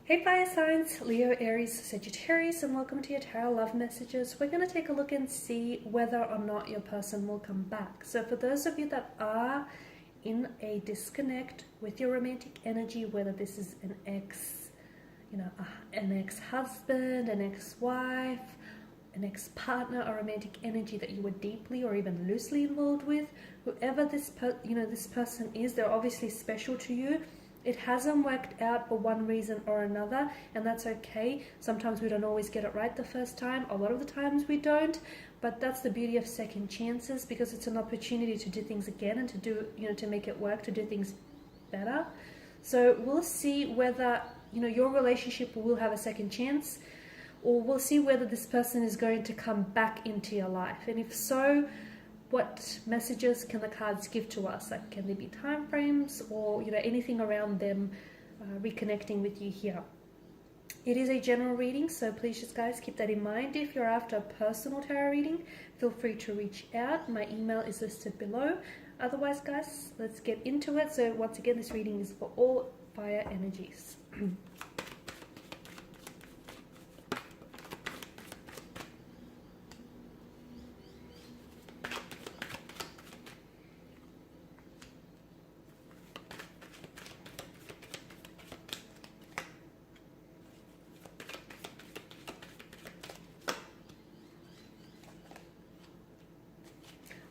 Hey fire signs, Leo, Aries, Sagittarius, and welcome to your tarot love messages. We're going to take a look and see whether or not your person will come back. So for those of you that are in a disconnect with your romantic energy, whether this is an ex, an ex-husband, an ex-wife, an ex-partner, or romantic energy that you were deeply or even loosely involved with, whoever this person is, they're obviously special to you. It hasn't worked out for one reason or another, and that's okay. Sometimes we don't always get it right the first time. A lot of the times we don't, but that's the beauty of second chances, because it's an opportunity to do things again and to do, to make it work, to do things better. So we'll see whether, your relationship will have a second chance, or we'll see whether this person is going to come back into your life. And if so, what messages can the cards give to us? Like, can there be time frames or anything around them reconnecting with you here? It is a general reading, so please just guys keep that in mind. If you're after a personal tarot reading, feel free to reach out. My email is listed below. Otherwise guys, let's get into it. So once again, this reading is for all fire energies.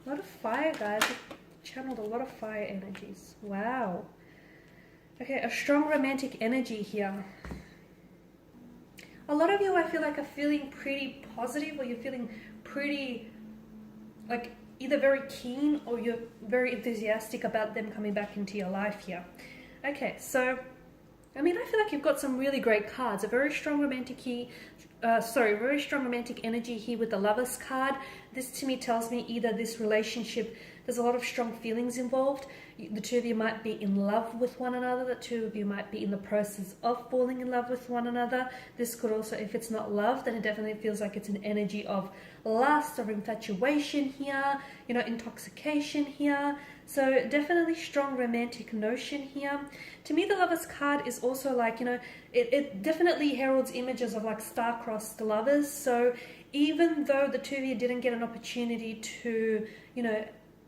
A lot of fire, guys. I've channeled a lot of fire energies. Wow. Okay, a strong romantic energy here. A lot of you, I feel like, are feeling pretty positive, or you're feeling pretty, like, either very keen or you're very enthusiastic about them coming back into your life here. Okay, so, I feel like you've got some really great cards. A very strong romantic very strong romantic energy here with the Lovers card. This to me tells me either this relationship, there's a lot of strong feelings involved. The two of you might be in love with one another. The two of you might be in the process of falling in love with one another. This could also, if it's not love, then it definitely feels like it's an energy of lust or infatuation here, intoxication here. So definitely strong romantic notion here. To me, the Lovers card is also like, it definitely heralds images of like star-crossed lovers. So even though the two of you didn't get an opportunity to,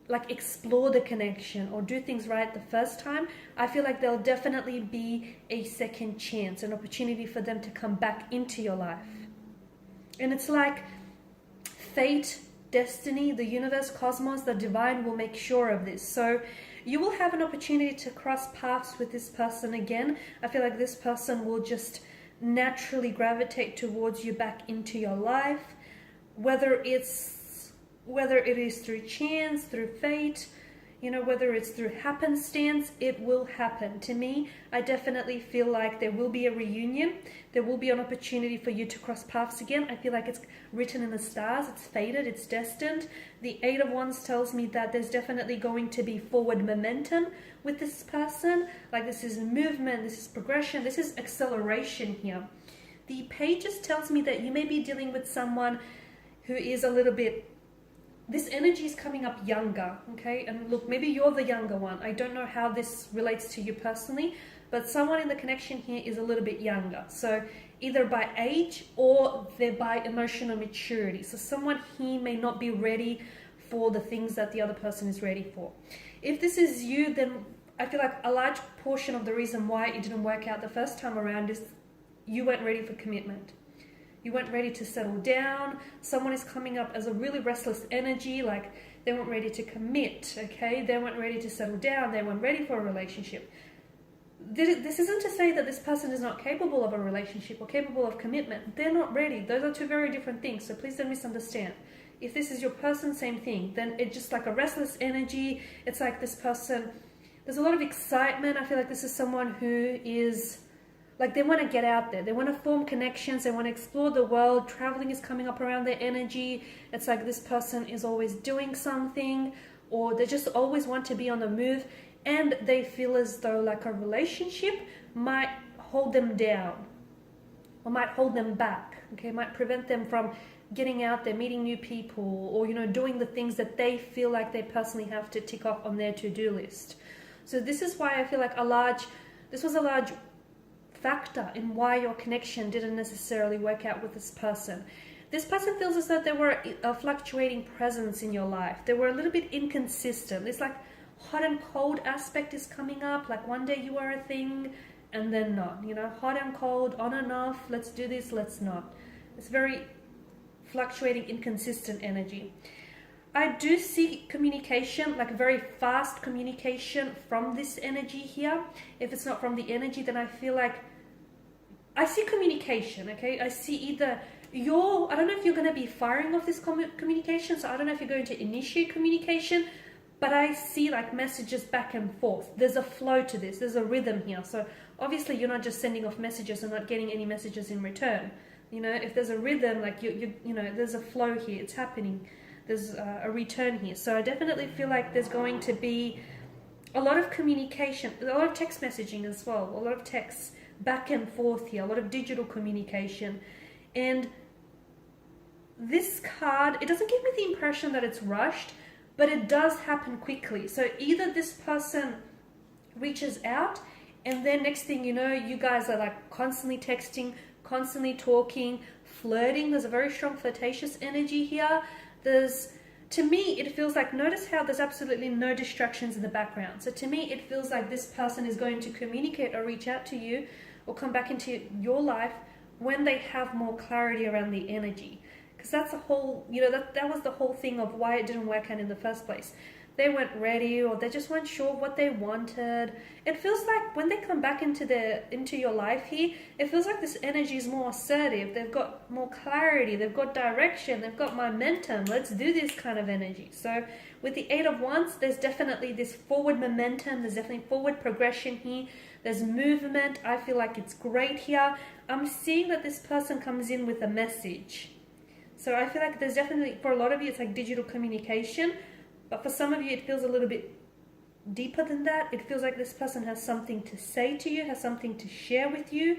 like explore the connection or do things right the first time, I feel like there'll definitely be a second chance, an opportunity for them to come back into your life. And it's like fate, destiny, the universe, cosmos, the divine will make sure of this. So you will have an opportunity to cross paths with this person again. I feel like this person will just naturally gravitate towards you back into your life, whether it is through chance, through fate, whether it's through happenstance, it will happen. To me, I definitely feel like there will be a reunion. There will be an opportunity for you to cross paths again. I feel like it's written in the stars. It's fated. It's destined. The Eight of Wands tells me that there's definitely going to be forward momentum with this person. Like, this is movement. This is progression. This is acceleration here. The Pages tells me that you may be dealing with someone who is a little bit, this energy is coming up younger, okay? And look, maybe you're the younger one. I don't know how this relates to you personally, but someone in the connection here is a little bit younger. So either by age or they're by emotional maturity. So someone here may not be ready for the things that the other person is ready for. If this is you, then I feel like a large portion of the reason why it didn't work out the first time around is you weren't ready for commitment. You weren't ready to settle down. Someone is coming up as a really restless energy, like they weren't ready to commit, okay? They weren't ready to settle down. They weren't ready for a relationship. This isn't to say that this person is not capable of a relationship or capable of commitment. They're not ready. Those are two very different things, so please don't misunderstand. If this is your person, same thing. Then it's just like a restless energy. It's like this person, there's a lot of excitement. I feel like this is someone who is, like, they want to get out there. They want to form connections. They want to explore the world. Traveling is coming up around their energy. It's like this person is always doing something, or they just always want to be on the move. And they feel as though like a relationship might hold them down or might hold them back. Okay, might prevent them from getting out there, meeting new people, or, doing the things that they feel like they personally have to tick off on their to-do list. So this is why I feel like this was a large factor in why your connection didn't necessarily work out with this person. This person feels as though they were a fluctuating presence in your life. They were a little bit inconsistent. It's like hot and cold aspect is coming up. Like one day you are a thing and then not. You know, hot and cold, on and off. Let's do this, let's not. It's very fluctuating, inconsistent energy. I do see communication, like very fast communication from this energy here. If it's not from the energy, then I feel like I see communication, okay? I see either I don't know if you're going to be firing off this communication, so I don't know if you're going to initiate communication, but I see like messages back and forth. There's a flow to this. There's a rhythm here. So obviously you're not just sending off messages and not getting any messages in return. You know, if there's a rhythm, like you know, there's a flow here. It's happening. There's a return here. So I definitely feel like there's going to be a lot of communication, a lot of text messaging as well, a lot of texts back and forth here, a lot of digital communication. And this card, it doesn't give me the impression that it's rushed, but it does happen quickly. So either this person reaches out and then next thing you know, you guys are like constantly texting, constantly talking, flirting. There's a very strong flirtatious energy here. To me, it feels like, notice how there's absolutely no distractions in the background. So to me, it feels like this person is going to communicate or reach out to you or come back into your life when they have more clarity around the energy. Because that's the whole, you know, that was the whole thing of why it didn't work out in the first place. They weren't ready, or they just weren't sure what they wanted. It feels like when they come back into your life here, it feels like this energy is more assertive. They've got more clarity. They've got direction. They've got momentum. Let's do this kind of energy. So with the Eight of Wands, there's definitely this forward momentum. There's definitely forward progression here. There's movement. I feel like it's great here. I'm seeing that this person comes in with a message. So I feel like there's definitely, for a lot of you, it's like digital communication. But for some of you, it feels a little bit deeper than that. It feels like this person has something to say to you, has something to share with you.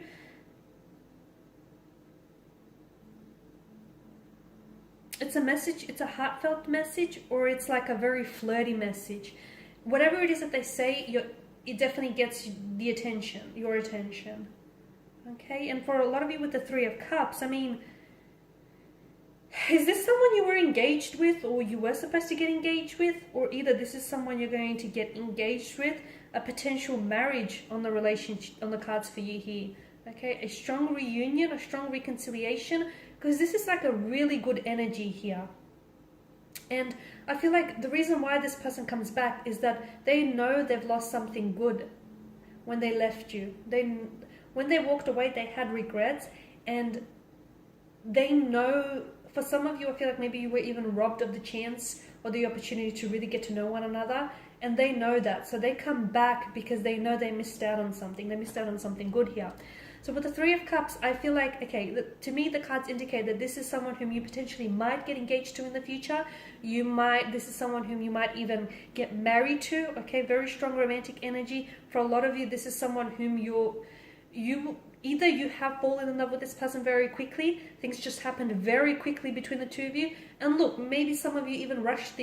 It's a message, it's a heartfelt message, or it's like a very flirty message. Whatever it is that they say, it definitely gets the attention, your attention. Okay, and for a lot of you with the Three of Cups, I mean, is this someone you were engaged with, or you were supposed to get engaged with, or either this is someone you're going to get engaged with, a potential marriage on the relationship, on the cards for you here. Okay, a strong reunion, a strong reconciliation, because this is like a really good energy here. And I feel like the reason why this person comes back is that they know they've lost something good when they left you. When they walked away, they had regrets, and they know. For some of you, I feel like maybe you were even robbed of the chance or the opportunity to really get to know one another, and they know that. So they come back because they know they missed out on something. They missed out on something good here. So with the Three of Cups, I feel like, okay, to me, the cards indicate that this is someone whom you potentially might get engaged to in the future. This is someone whom you might even get married to. Okay, very strong romantic energy. For a lot of you, this is someone whom either you have fallen in love with this person very quickly, things just happened very quickly between the two of you, and look, maybe some of you even rushed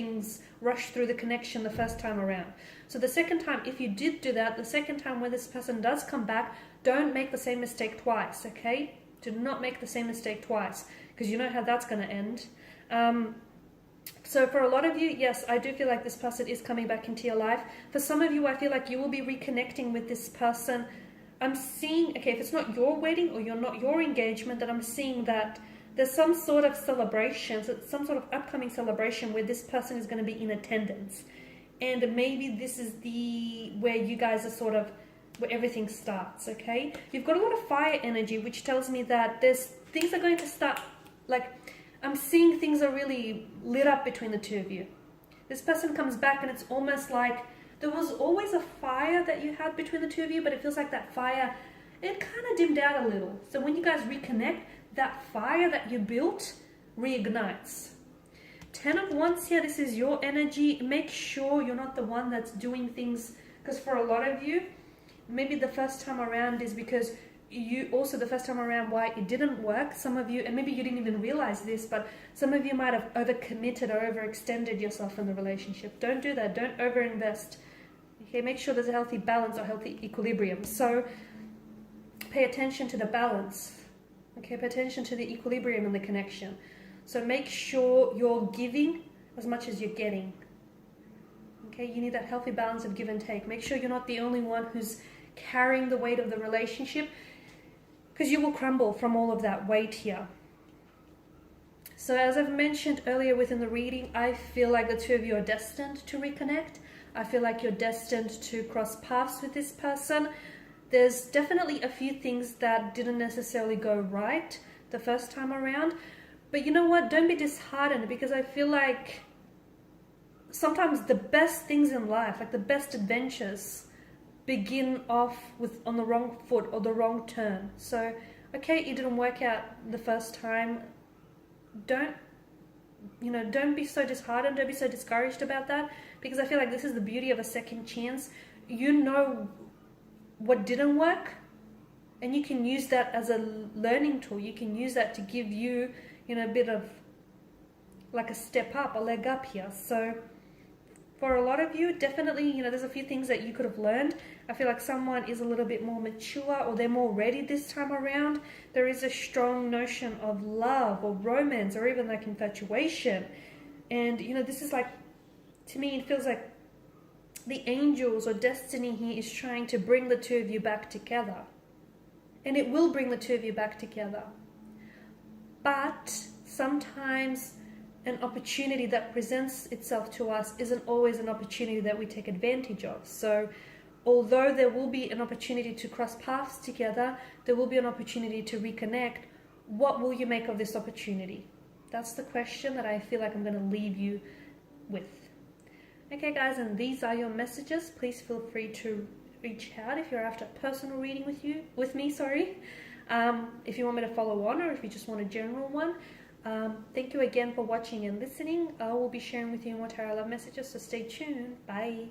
through the connection the first time around. So the second time, if you did do that, the second time when this person does come back, don't make the same mistake twice, okay? Do not make the same mistake twice, because you know how that's going to end. So for a lot of you, yes, I do feel like this person is coming back into your life. For some of you, I feel like you will be reconnecting with this person. I'm seeing, okay, if it's not your wedding or not your engagement, then I'm seeing that there's some sort of celebration, some sort of upcoming celebration where this person is going to be in attendance. And maybe this is where you guys are sort of, where everything starts, okay? You've got a lot of fire energy, which tells me that things are going to start, like, I'm seeing things are really lit up between the two of you. This person comes back and it's almost like, there was always a fire that you had between the two of you, but it feels like that fire, it kind of dimmed out a little. So when you guys reconnect, that fire that you built reignites. 10 of Wands here, this is your energy. Make sure you're not the one that's doing things, because for a lot of you, maybe the first time around is because the first time around why it didn't work. Some of you, and maybe you didn't even realize this, but some of you might have overcommitted or overextended yourself in the relationship. Don't do that. Don't overinvest. Okay, make sure there's a healthy balance or healthy equilibrium. So pay attention to the balance. Okay, pay attention to the equilibrium in the connection. So make sure you're giving as much as you're getting. Okay, you need that healthy balance of give and take. Make sure you're not the only one who's carrying the weight of the relationship, because you will crumble from all of that weight here. So as I've mentioned earlier within the reading, I feel like the two of you are destined to reconnect. I feel like you're destined to cross paths with this person. There's definitely a few things that didn't necessarily go right the first time around. But you know what? Don't be disheartened, because I feel like sometimes the best things in life, like the best adventures, begin off on the wrong foot or the wrong turn. So, okay, it didn't work out the first time. Don't be so disheartened. Don't be so discouraged about that, because I feel like this is the beauty of a second chance. You know what didn't work, and you can use that as a learning tool. You can use that to give you, a bit of like a step up, a leg up here. So for a lot of you, definitely, there's a few things that you could have learned. I feel like someone is a little bit more mature, or they're more ready this time around. There is a strong notion of love or romance, or even like infatuation. And, this is like, to me, it feels like the angels or destiny here is trying to bring the two of you back together. And it will bring the two of you back together. But sometimes an opportunity that presents itself to us isn't always an opportunity that we take advantage of. So although there will be an opportunity to cross paths together, there will be an opportunity to reconnect. What will you make of this opportunity? That's the question that I feel like I'm going to leave you with. Okay guys, and these are your messages. Please feel free to reach out if you're after a personal reading with me. If you want me to follow on, or if you just want a general one. Thank you again for watching and listening. I will be sharing with you more tarot love messages, so stay tuned. Bye.